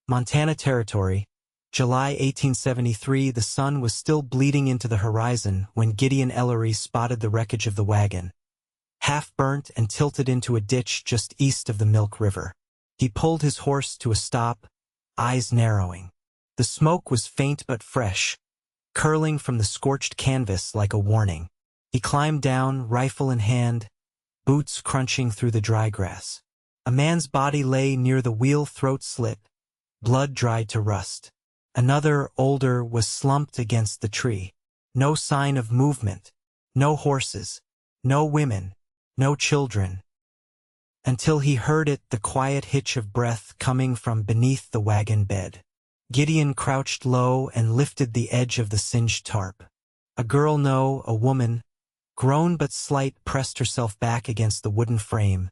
Montana Territory, July 1873. The sun was still bleeding into the horizon when Gideon Ellery spotted the wreckage of the wagon, half burnt and tilted into a ditch just east of the Milk River. He pulled his horse to a stop, eyes narrowing. The smoke was faint but fresh, curling from the scorched canvas like a warning. He climbed down, rifle in hand, boots crunching through the dry grass. A man's body lay near the wheel, throat slit, blood dried to rust. Another, older, was slumped against the tree. No sign of movement, no horses, no women, no children. Until he heard it, the quiet hitch of breath coming from beneath the wagon bed. Gideon crouched low and lifted the edge of the singed tarp. A girl, no, a woman, grown but slight, pressed herself back against the wooden frame,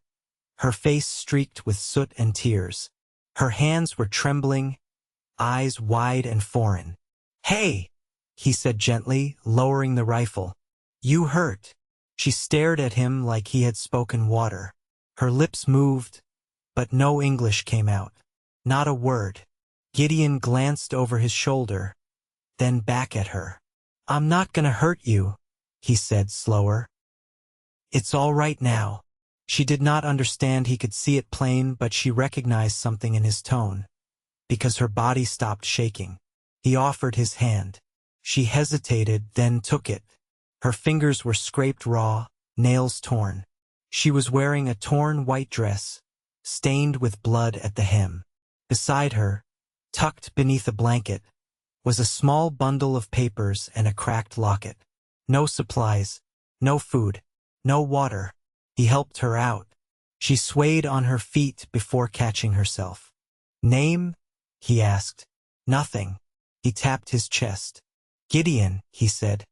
her face streaked with soot and tears. Her hands were trembling, eyes wide and foreign. "Hey," he said gently, lowering the rifle. "You hurt." She stared at him like he had spoken water. Her lips moved, but no English came out. Not a word. Gideon glanced over his shoulder, then back at her. "I'm not gonna hurt you," he said slower. "It's all right now." She did not understand. He could see it plain, but she recognized something in his tone, because her body stopped shaking. He offered his hand. She hesitated, then took it. Her fingers were scraped raw, nails torn. She was wearing a torn white dress, stained with blood at the hem. Beside her, tucked beneath a blanket, was a small bundle of papers and a cracked locket. No supplies, no food, no water. He helped her out. She swayed on her feet before catching herself. "Name?" he asked. "Nothing." He tapped his chest. "Gideon," he said.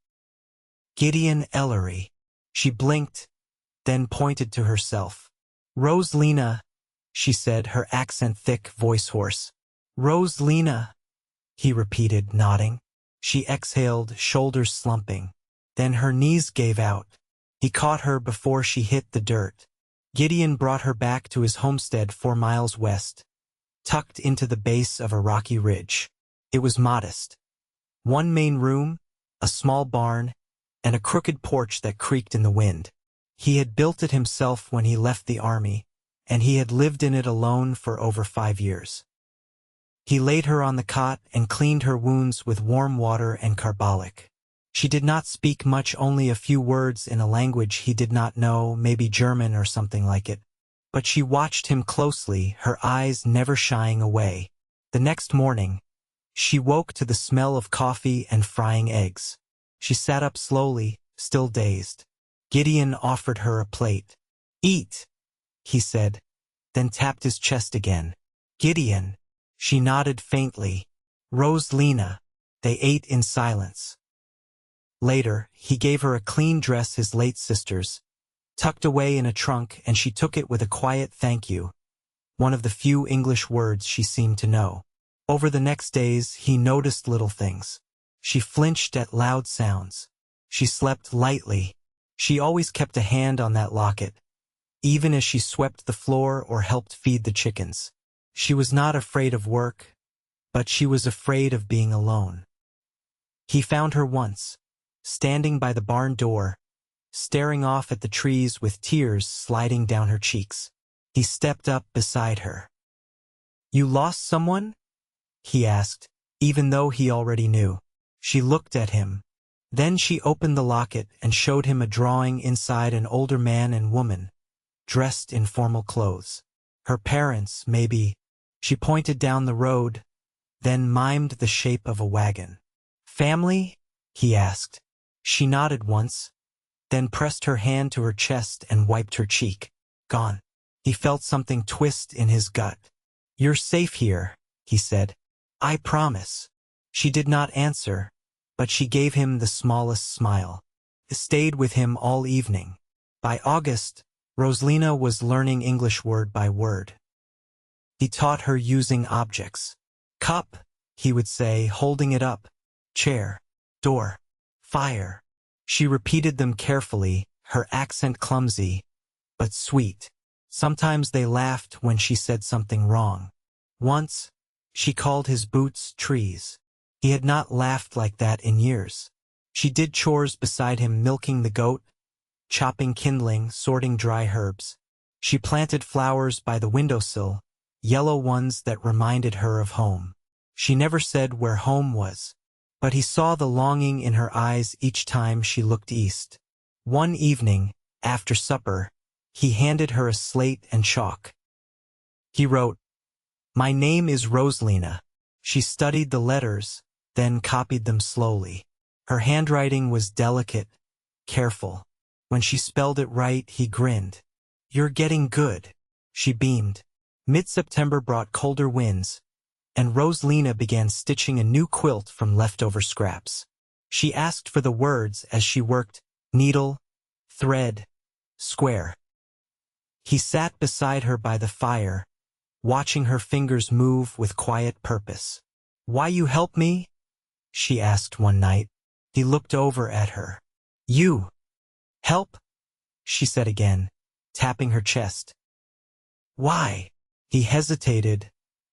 "Gideon Ellery." She blinked, then pointed to herself. "Roselina," she said, her accent thick, voice hoarse. "Roselina," he repeated, nodding. She exhaled, shoulders slumping. Then her knees gave out. He caught her before she hit the dirt. Gideon brought her back to his homestead 4 miles west, tucked into the base of a rocky ridge. It was modest. 1 main room, a small barn, and a crooked porch that creaked in the wind. He had built it himself when he left the army, and he had lived in it alone for over 5 years. He laid her on the cot and cleaned her wounds with warm water and carbolic. She did not speak much, only a few words in a language he did not know, maybe German or something like it. But she watched him closely, her eyes never shying away. The next morning, she woke to the smell of coffee and frying eggs. She sat up slowly, still dazed. Gideon offered her a plate. "Eat," he said, then tapped his chest again. "Gideon." She nodded faintly. "Roselina." They ate in silence. Later, he gave her a clean dress, his late sister's, tucked away in a trunk, and she took it with a quiet thank you, one of the few English words she seemed to know. Over the next days, he noticed little things. She flinched at loud sounds. She slept lightly. She always kept a hand on that locket, even as she swept the floor or helped feed the chickens. She was not afraid of work, but she was afraid of being alone. He found her once, standing by the barn door, staring off at the trees with tears sliding down her cheeks. He stepped up beside her. "You lost someone?" he asked, even though he already knew. She looked at him. Then she opened the locket and showed him a drawing inside, an older man and woman, dressed in formal clothes. Her parents, maybe. She pointed down the road, then mimed the shape of a wagon. "Family?" he asked. She nodded once, then pressed her hand to her chest and wiped her cheek. "Gone." He felt something twist in his gut. "You're safe here," he said. "I promise." She did not answer, but she gave him the smallest smile. It stayed with him all evening. By August, Roselina was learning English word by word. He taught her using objects. "Cup," he would say, holding it up. "Chair." "Door." "Fire." She repeated them carefully, her accent clumsy, but sweet. Sometimes they laughed when she said something wrong. Once, She called his boots trees. He had not laughed like that in years. She did chores beside him, milking the goat, chopping kindling, sorting dry herbs. She planted flowers by the windowsill, yellow ones that reminded her of home. She never said where home was, but he saw the longing in her eyes each time she looked east. One evening, after supper, he handed her a slate and chalk. He wrote, "My name is Roselina." She studied the letters, then copied them slowly. Her handwriting was delicate, careful. When she spelled it right, he grinned. "You're getting good." She beamed. Mid-September brought colder winds, and Roselina began stitching a new quilt from leftover scraps. She asked for the words as she worked: needle, thread, square. He sat beside her by the fire, watching her fingers move with quiet purpose. "Why you help me?" she asked one night. He looked over at her. "You help?" she said again, tapping her chest. "Why?" He hesitated,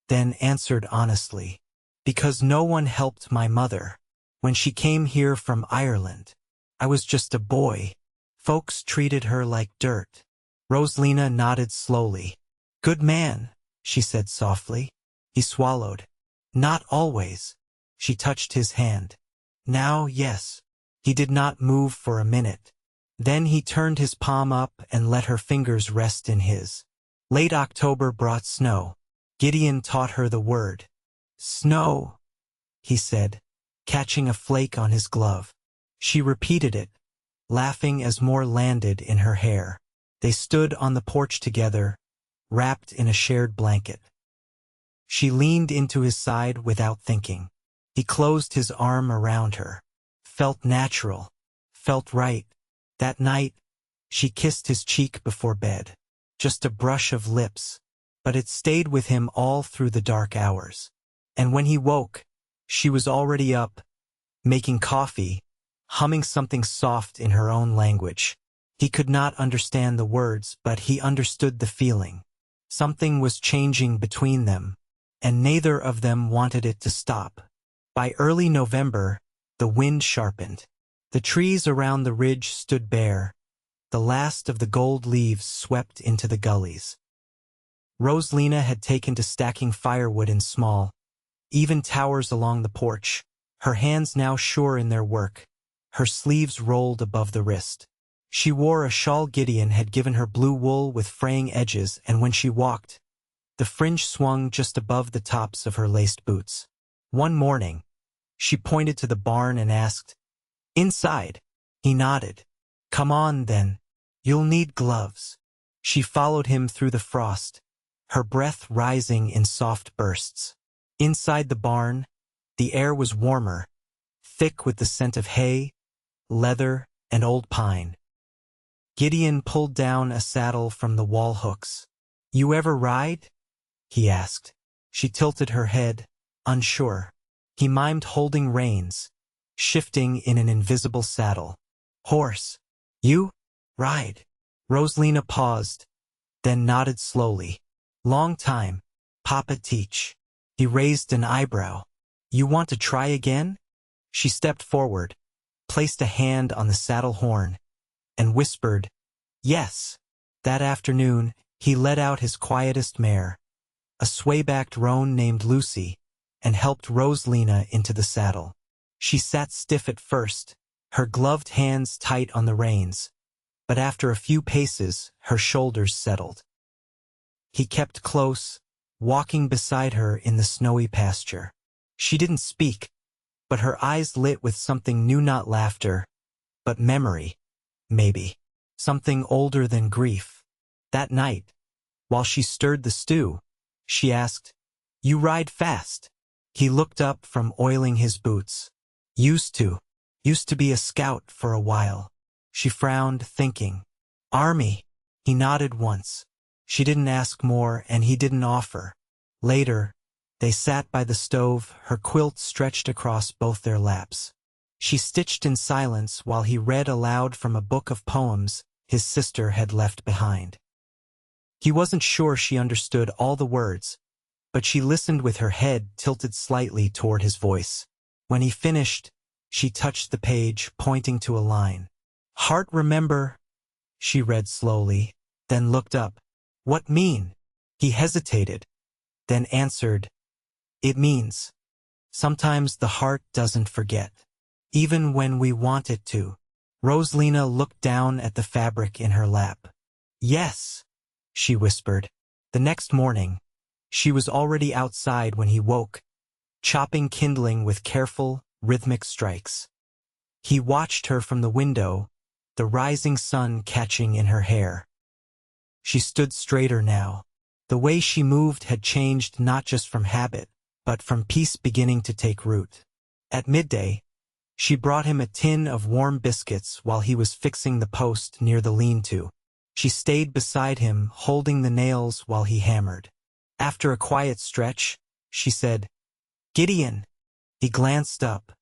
then answered honestly. "Because no one helped my mother. When she came here from Ireland, I was just a boy. Folks treated her like dirt." Roselina nodded slowly. "Good man," she said softly. He swallowed. "Not always." She touched his hand. "Now, yes." He did not move for a minute. Then he turned his palm up and let her fingers rest in his. Late October brought snow. Gideon taught her the word. "Snow," he said, catching a flake on his glove. She repeated it, laughing as more landed in her hair. They stood on the porch together, wrapped in a shared blanket. She leaned into his side without thinking. He closed his arm around her. Felt natural, felt right. That night, she kissed his cheek before bed. Just a brush of lips, but it stayed with him all through the dark hours. And when he woke, she was already up, making coffee, humming something soft in her own language. He could not understand the words, but he understood the feeling. Something was changing between them, and neither of them wanted it to stop. By early November, the wind sharpened. The trees around the ridge stood bare. The last of the gold leaves swept into the gullies. Roselina had taken to stacking firewood in small, even towers along the porch, her hands now sure in their work, her sleeves rolled above the wrist. She wore a shawl Gideon had given her, blue wool with fraying edges, and when she walked, the fringe swung just above the tops of her laced boots. One morning, she pointed to the barn and asked, "Inside?" He nodded. "Come on, then. You'll need gloves." She followed him through the frost, her breath rising in soft bursts. Inside the barn, the air was warmer, thick with the scent of hay, leather, and old pine. Gideon pulled down a saddle from the wall hooks. "You ever ride?" he asked. She tilted her head, unsure. He mimed holding reins, shifting in an invisible saddle. "Horse. You? Ride." Roselina paused, then nodded slowly. "Long time. Papa teach." He raised an eyebrow. "You want to try again?" She stepped forward, placed a hand on the saddle horn, and whispered, "Yes." That afternoon, he led out his quietest mare, a sway-backed roan named Lucy, and helped Roselina into the saddle. She sat stiff at first, her gloved hands tight on the reins, but after a few paces, her shoulders settled. He kept close, walking beside her in the snowy pasture. She didn't speak, but her eyes lit with something new, not laughter, but memory, maybe. Something older than grief. That night, while she stirred the stew, she asked, "You ride fast?" He looked up from oiling his boots. Used to be a scout for a while." She frowned, thinking. "Army." He nodded once. She didn't ask more, and he didn't offer. Later, they sat by the stove, her quilt stretched across both their laps. She stitched in silence while he read aloud from a book of poems his sister had left behind. He wasn't sure she understood all the words, but she listened with her head tilted slightly toward his voice. When he finished, she touched the page, pointing to a line. "Heart remember," she read slowly, then looked up. "What mean?" He hesitated, then answered, "It means, sometimes the heart doesn't forget, even when we want it to." Roselina looked down at the fabric in her lap. "Yes," she whispered. The next morning, she was already outside when he woke, chopping kindling with careful, rhythmic strikes. He watched her from the window, the rising sun catching in her hair. She stood straighter now. The way she moved had changed not just from habit, but from peace beginning to take root. At midday, she brought him a tin of warm biscuits while he was fixing the post near the lean-to. She stayed beside him, holding the nails while he hammered. After a quiet stretch, she said, "Gideon." He glanced up.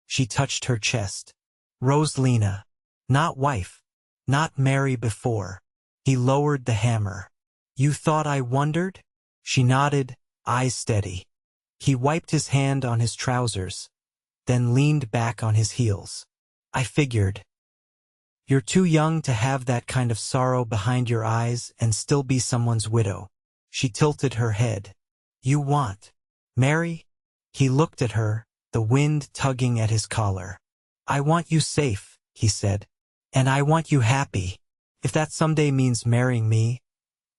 She touched her chest. "Roselina. Not wife. Not marry before." He lowered the hammer. "You thought I wondered?" She nodded, eyes steady. He wiped his hand on his trousers, then leaned back on his heels. "I figured. You're too young to have that kind of sorrow behind your eyes and still be someone's widow." She tilted her head. "You want Mary?" He looked at her, the wind tugging at his collar. "I want you safe," he said. "And I want you happy. If that someday means marrying me,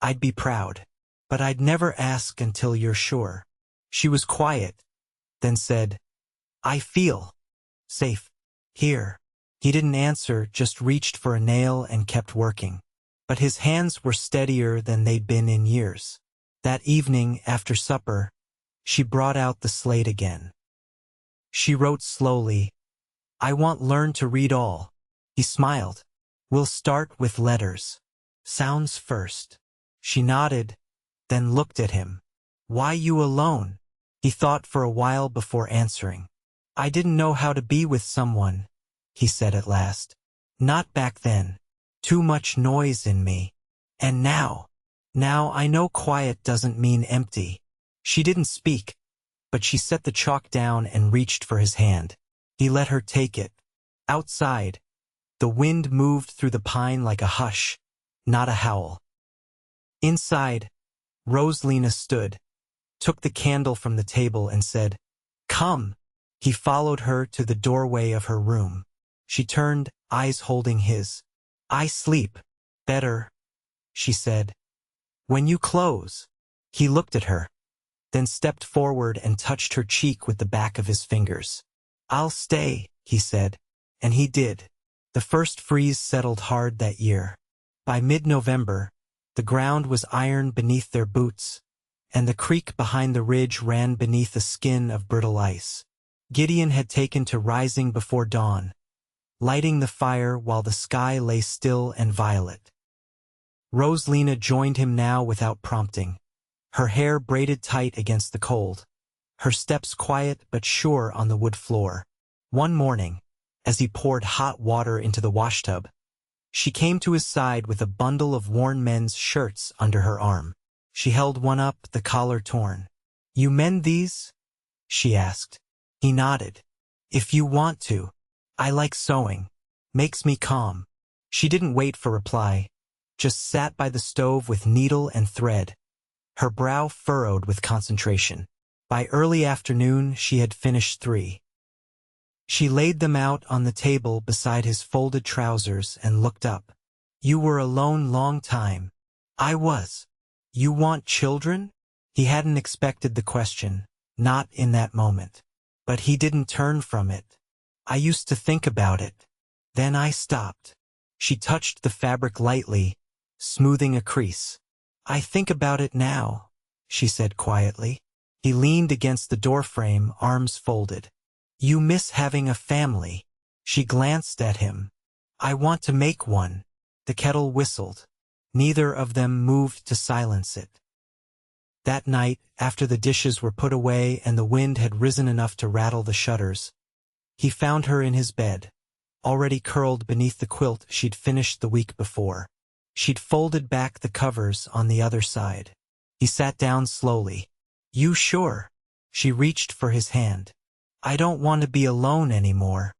I'd be proud. But I'd never ask until you're sure." She was quiet, then said, "I feel safe here." He didn't answer, just reached for a nail and kept working. But his hands were steadier than they'd been in years. That evening, after supper, she brought out the slate again. She wrote slowly, "I want learn to read all." He smiled. "We'll start with letters. Sounds first." She nodded, then looked at him. "Why you alone?" He thought for a while before answering. "I didn't know how to be with someone," he said at last. "Not back then. Too much noise in me. And now I know quiet doesn't mean empty." She didn't speak, but she set the chalk down and reached for his hand. He let her take it. Outside, the wind moved through the pine like a hush, not a howl. Inside, Roselina stood, took the candle from the table and said, "Come." He followed her to the doorway of her room. She turned, eyes holding his. "I sleep better," she said, "when you close." He looked at her, then stepped forward and touched her cheek with the back of his fingers. "I'll stay," he said, and he did. The first freeze settled hard that year. By mid-November, the ground was iron beneath their boots, and the creek behind the ridge ran beneath a skin of brittle ice. Gideon had taken to rising before dawn, lighting the fire while the sky lay still and violet. Roselina joined him now without prompting, her hair braided tight against the cold, her steps quiet but sure on the wood floor. One morning, as he poured hot water into the washtub, she came to his side with a bundle of worn men's shirts under her arm. She held one up, the collar torn. "You mend these?" she asked. He nodded. "If you want to. I like sewing. Makes me calm." She didn't wait for reply, just sat by the stove with needle and thread, her brow furrowed with concentration. By early afternoon, she had finished 3. She laid them out on the table beside his folded trousers and looked up. "You were alone long time." "I was." "You want children?" He hadn't expected the question, not in that moment. But he didn't turn from it. "I used to think about it. Then I stopped." She touched the fabric lightly, smoothing a crease. "I think about it now," she said quietly. He leaned against the doorframe, arms folded. "You miss having a family." She glanced at him. "I want to make one." The kettle whistled. Neither of them moved to silence it. That night, after the dishes were put away and the wind had risen enough to rattle the shutters, he found her in his bed, already curled beneath the quilt she'd finished the week before. She'd folded back the covers on the other side. He sat down slowly. You sure? She reached for his hand. I don't want to be alone anymore.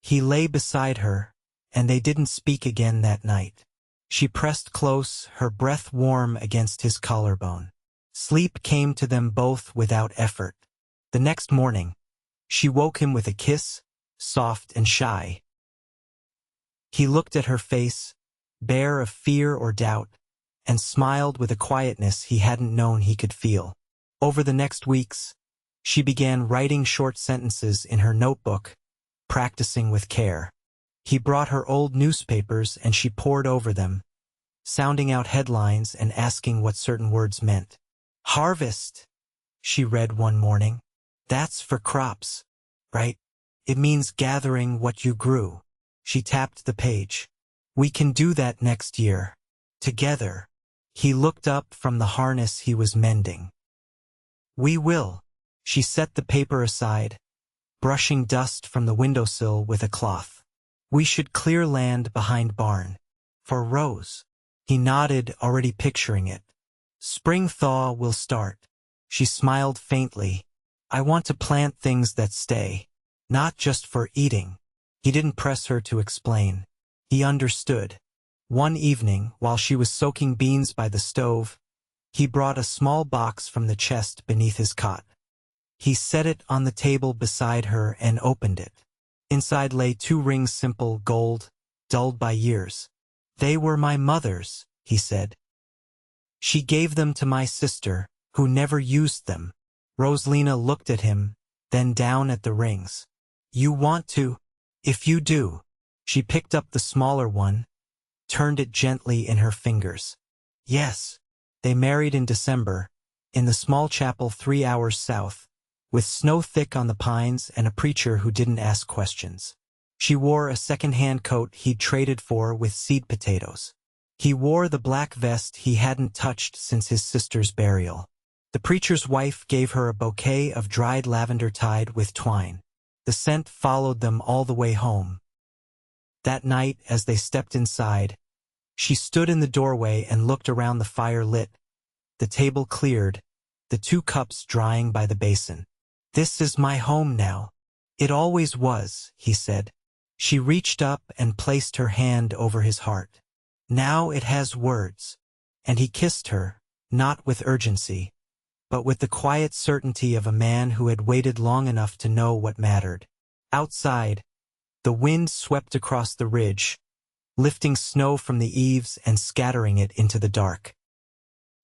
He lay beside her, and they didn't speak again that night. She pressed close, her breath warm against his collarbone. Sleep came to them both without effort. The next morning, she woke him with a kiss, soft and shy. He looked at her face, bare of fear or doubt, and smiled with a quietness he hadn't known he could feel. Over the next weeks, she began writing short sentences in her notebook, practicing with care. He brought her old newspapers and she pored over them, sounding out headlines and asking what certain words meant. Harvest, she read one morning. That's for crops, right? It means gathering what you grew. She tapped the page. We can do that next year. Together. He looked up from the harness he was mending. We will. She set the paper aside, brushing dust from the windowsill with a cloth. We should clear land behind barn. For Rose. He nodded, already picturing it. Spring thaw will start. She smiled faintly. I want to plant things that stay, not just for eating. He didn't press her to explain. He understood. One evening, while she was soaking beans by the stove, he brought a small box from the chest beneath his cot. He set it on the table beside her and opened it. Inside lay 2 rings, simple gold, dulled by years. They were my mother's, he said. She gave them to my sister, who never used them. Roselina looked at him, then down at the rings. You want to? If you do. She picked up the smaller one, turned it gently in her fingers. Yes. They married in December, in the small chapel 3 hours south, with snow thick on the pines and a preacher who didn't ask questions. She wore a second-hand coat he'd traded for with seed potatoes. He wore the black vest he hadn't touched since his sister's burial. The preacher's wife gave her a bouquet of dried lavender tied with twine. The scent followed them all the way home. That night, as they stepped inside, she stood in the doorway and looked around, the fire lit, the table cleared, the 2 cups drying by the basin. This is my home now. It always was, he said. She reached up and placed her hand over his heart. Now it has words. And he kissed her, not with urgency, but with the quiet certainty of a man who had waited long enough to know what mattered. Outside, the wind swept across the ridge, lifting snow from the eaves and scattering it into the dark.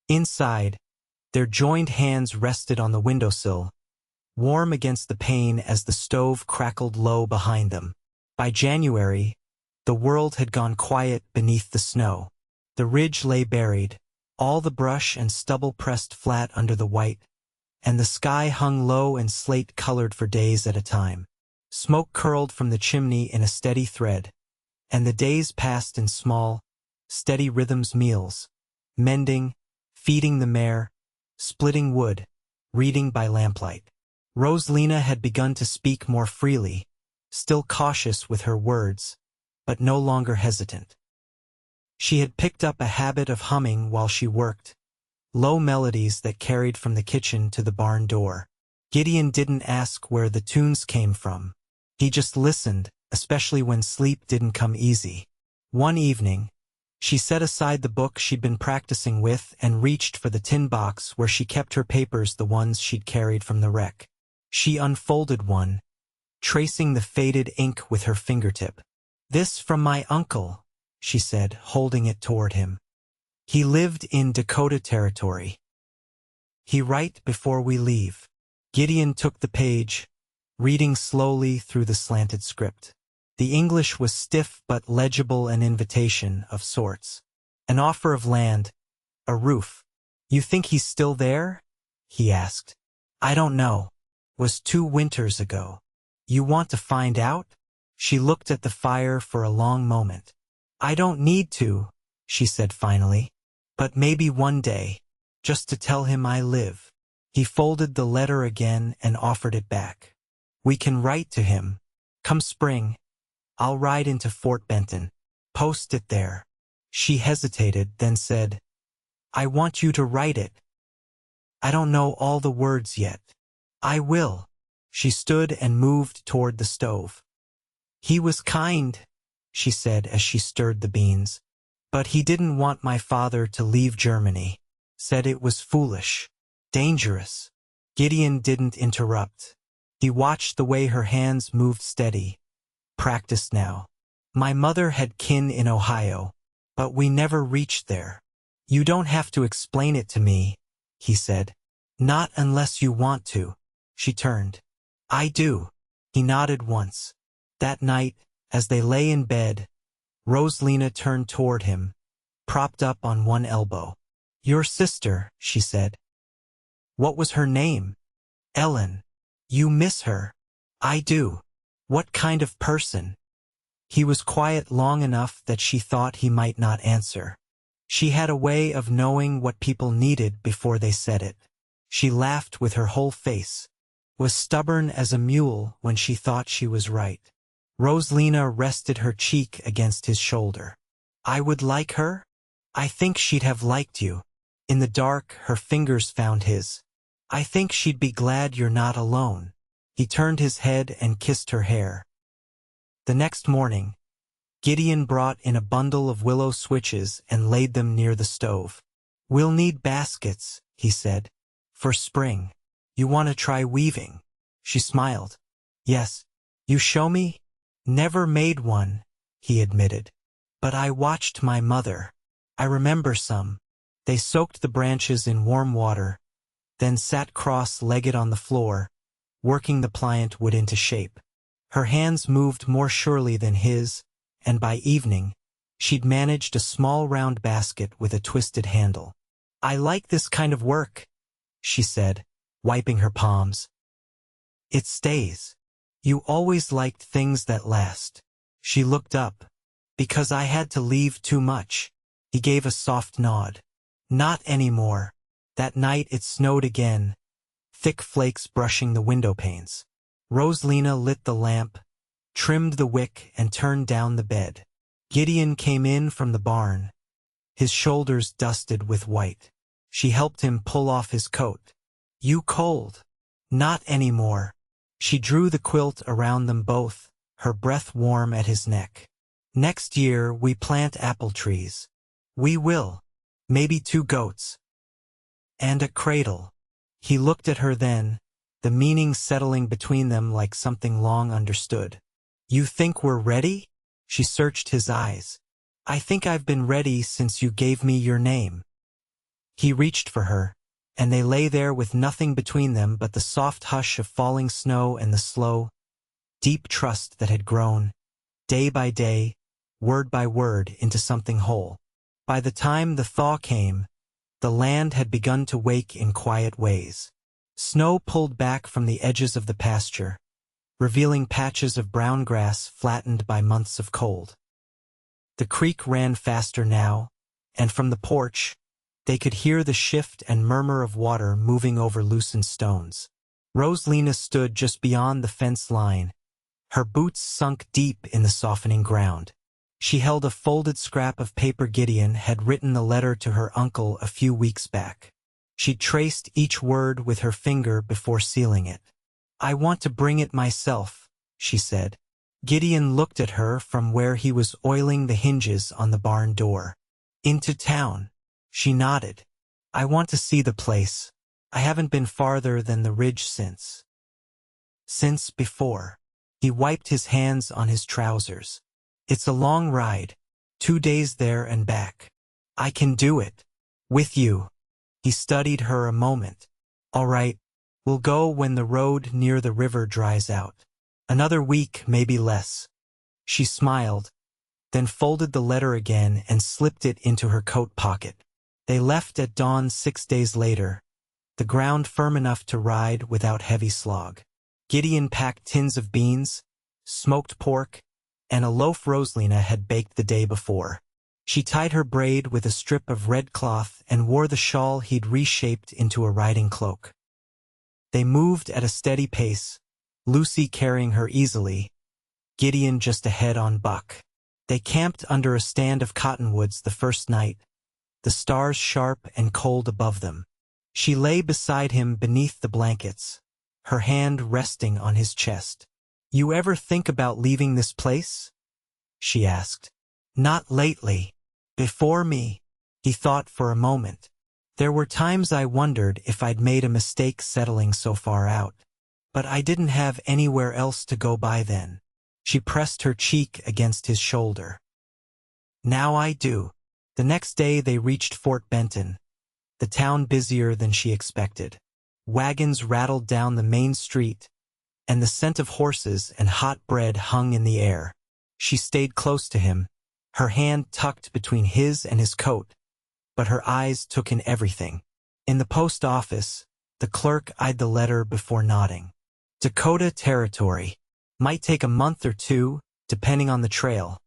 Inside, their joined hands rested on the windowsill, warm against the pane as the stove crackled low behind them. By January, the world had gone quiet beneath the snow. The ridge lay buried, all the brush and stubble pressed flat under the white, and the sky hung low and slate-colored for days at a time. Smoke curled from the chimney in a steady thread, and the days passed in small, steady rhythms, meals, mending, feeding the mare, splitting wood, reading by lamplight. Roselina had begun to speak more freely, still cautious with her words, but no longer hesitant. She had picked up a habit of humming while she worked, low melodies that carried from the kitchen to the barn door. Gideon didn't ask where the tunes came from. He just listened, especially when sleep didn't come easy. One evening, she set aside the book she'd been practicing with and reached for the tin box where she kept her papers, the ones she'd carried from the wreck. She unfolded one, tracing the faded ink with her fingertip. This from my uncle, she said, holding it toward him. He lived in Dakota Territory. He write before we leave. Gideon took the page, reading slowly through the slanted script. The English was stiff but legible, an invitation of sorts. An offer of land, a roof. You think he's still there? He asked. I don't know. Was 2 winters ago. You want to find out? She looked at the fire for a long moment. I don't need to, she said finally. But maybe one day, just to tell him I live. He folded the letter again and offered it back. We can write to him. Come spring, I'll ride into Fort Benton. Post it there. She hesitated, then said, I want you to write it. I don't know all the words yet. I will. She stood and moved toward the stove. He was kind, she said as she stirred the beans. But he didn't want my father to leave Germany. Said it was foolish. Dangerous. Gideon didn't interrupt. He watched the way her hands moved steady. Practiced now. My mother had kin in Ohio, but we never reached there. You don't have to explain it to me, he said. Not unless you want to. She turned. I do. He nodded once. That night, as they lay in bed, Roselina turned toward him, propped up on one elbow. Your sister, she said. What was her name? Ellen. You miss her. I do. What kind of person? He was quiet long enough that she thought he might not answer. She had a way of knowing what people needed before they said it. She laughed with her whole face, was stubborn as a mule when she thought she was right. Roselina rested her cheek against his shoulder. I would like her? I think she'd have liked you. In the dark, her fingers found his. I think she'd be glad you're not alone. He turned his head and kissed her hair. The next morning, Gideon brought in a bundle of willow switches and laid them near the stove. We'll need baskets, he said, for spring. You want to try weaving? She smiled. Yes. You show me? Never made one, he admitted. But I watched my mother. I remember some. They soaked the branches in warm water, then sat cross-legged on the floor, working the pliant wood into shape. Her hands moved more surely than his, and by evening, she'd managed a small round basket with a twisted handle. I like this kind of work, she said, wiping her palms. It stays. You always liked things that last. She looked up. Because I had to leave too much. He gave a soft nod. Not anymore. That night it snowed again, thick flakes brushing the window panes. Roselina lit the lamp, trimmed the wick and turned down the bed. Gideon came in from the barn, his shoulders dusted with white. She helped him pull off his coat. You cold? Not anymore. She drew the quilt around them both, her breath warm at his neck. Next year we plant apple trees. We will. Maybe 2 goats. And a cradle. He looked at her then, the meaning settling between them like something long understood. You think we're ready? She searched his eyes. I think I've been ready since you gave me your name. He reached for her, and they lay there with nothing between them but the soft hush of falling snow and the slow, deep trust that had grown, day by day, word by word, into something whole. By the time the thaw came, the land had begun to wake in quiet ways. Snow pulled back from the edges of the pasture, revealing patches of brown grass flattened by months of cold. The creek ran faster now, and from the porch, they could hear the shift and murmur of water moving over loosened stones. Roselina stood just beyond the fence line, her boots sunk deep in the softening ground. She held a folded scrap of paper Gideon had written the letter to her uncle a few weeks back. She traced each word with her finger before sealing it. I want to bring it myself, she said. Gideon looked at her from where he was oiling the hinges on the barn door. Into town. She nodded. I want to see the place. I haven't been farther than the ridge since before. He wiped his hands on his trousers. It's a long ride, 2 days there and back. I can do it. With you. He studied her a moment. All right, we'll go when the road near the river dries out. Another week, maybe less. She smiled, then folded the letter again and slipped it into her coat pocket. They left at dawn 6 days later, the ground firm enough to ride without heavy slog. Gideon packed tins of beans, smoked pork, and a loaf Roselina had baked the day before. She tied her braid with a strip of red cloth and wore the shawl he'd reshaped into a riding cloak. They moved at a steady pace, Lucy carrying her easily, Gideon just ahead on Buck. They camped under a stand of cottonwoods the first night, the stars sharp and cold above them. She lay beside him beneath the blankets, her hand resting on his chest. "You ever think about leaving this place?" she asked. "Not lately. Before me." He thought for a moment. "There were times I wondered if I'd made a mistake settling so far out. But I didn't have anywhere else to go by then." She pressed her cheek against his shoulder. "Now I do." The next day they reached Fort Benton, the town busier than she expected. Wagons rattled down the main street, and the scent of horses and hot bread hung in the air. She stayed close to him, her hand tucked between his and his coat, but her eyes took in everything. In the post office, the clerk eyed the letter before nodding. "Dakota Territory. Might take a month or two, depending on the trail."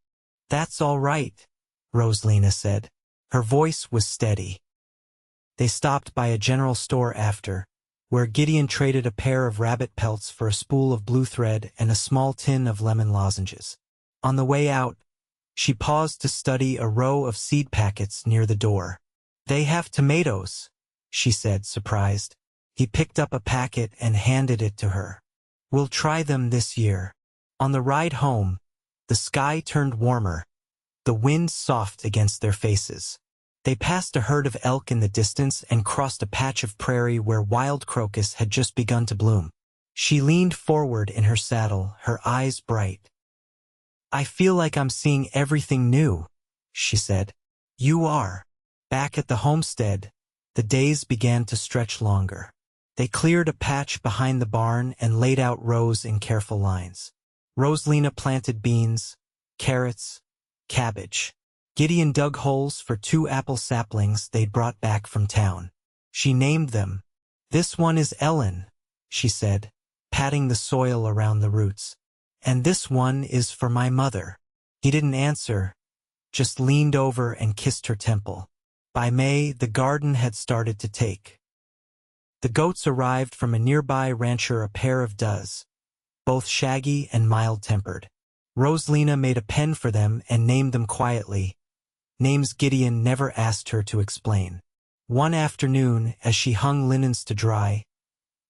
"That's all right," Roselina said. Her voice was steady. They stopped by a general store after, where Gideon traded a pair of rabbit pelts for a spool of blue thread and a small tin of lemon lozenges. On the way out, she paused to study a row of seed packets near the door. "They have tomatoes," she said, surprised. He picked up a packet and handed it to her. "We'll try them this year." On the ride home, the sky turned warmer, the wind soft against their faces. They passed a herd of elk in the distance and crossed a patch of prairie where wild crocus had just begun to bloom. She leaned forward in her saddle, her eyes bright. "I feel like I'm seeing everything new," she said. "You are." Back at the homestead, the days began to stretch longer. They cleared a patch behind the barn and laid out rows in careful lines. Roselina planted beans, carrots, cabbage. Gideon dug holes for 2 apple saplings they'd brought back from town. She named them. "This one is Ellen," she said, patting the soil around the roots. "And this one is for my mother." He didn't answer, just leaned over and kissed her temple. By May, the garden had started to take. The goats arrived from a nearby rancher, a pair of does, both shaggy and mild-tempered. Roselina made a pen for them and named them quietly, names Gideon never asked her to explain. One afternoon, as she hung linens to dry,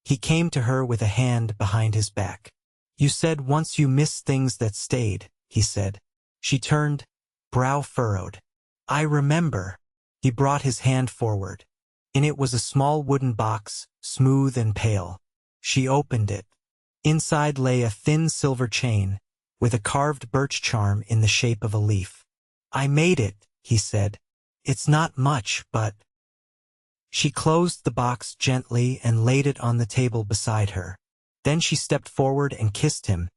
he came to her with a hand behind his back. "You said once you missed things that stayed," he said. She turned, brow furrowed. "I remember." He brought his hand forward. In it was a small wooden box, smooth and pale. She opened it. Inside lay a thin silver chain, with a carved birch charm in the shape of a leaf. "I made it," he said. "It's not much, but—" She closed the box gently and laid it on the table beside her. Then she stepped forward and kissed him,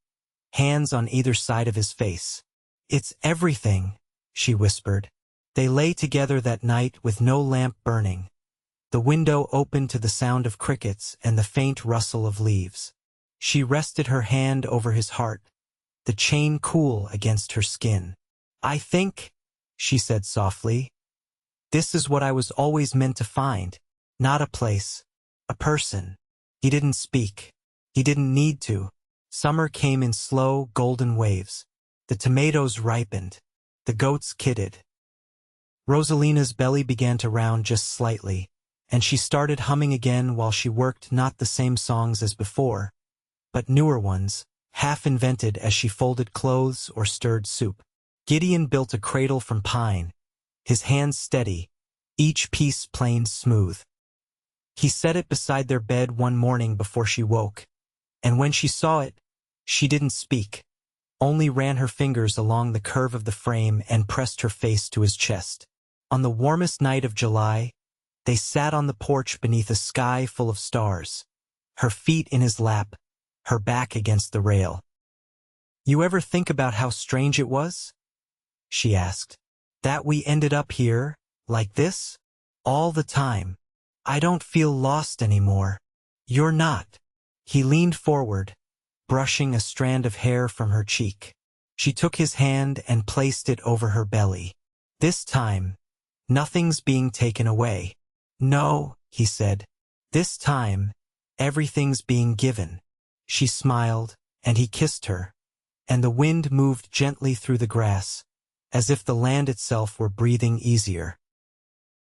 hands on either side of his face. "It's everything," she whispered. They lay together that night with no lamp burning. The window opened to the sound of crickets and the faint rustle of leaves. She rested her hand over his heart, the chain cool against her skin. "I think," she said softly, "this is what I was always meant to find. Not a place, a person." He didn't speak. He didn't need to. Summer came in slow, golden waves. The tomatoes ripened. The goats kidded. Roselina's belly began to round just slightly, and she started humming again while she worked, not the same songs as before, but newer ones, half invented as she folded clothes or stirred soup. Gideon built a cradle from pine, his hands steady, each piece planed smooth. He set it beside their bed one morning before she woke, and when she saw it, she didn't speak, only ran her fingers along the curve of the frame and pressed her face to his chest. On the warmest night of July, they sat on the porch beneath a sky full of stars, her feet in his lap, her back against the rail. "You ever think about how strange it was?" she asked. "That we ended up here, like this? All the time. I don't feel lost anymore." "You're not." He leaned forward, brushing a strand of hair from her cheek. She took his hand and placed it over her belly. "This time, nothing's being taken away." "No," he said. "This time, everything's being given." She smiled, and he kissed her, and the wind moved gently through the grass, as if the land itself were breathing easier.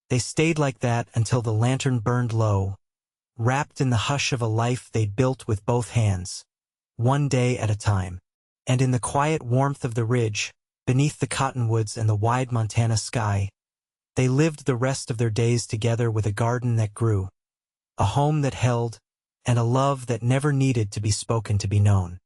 They stayed like that until the lantern burned low, wrapped in the hush of a life they'd built with both hands, one day at a time. And in the quiet warmth of the ridge, beneath the cottonwoods and the wide Montana sky, they lived the rest of their days together with a garden that grew, a home that held, and a love that never needed to be spoken to be known.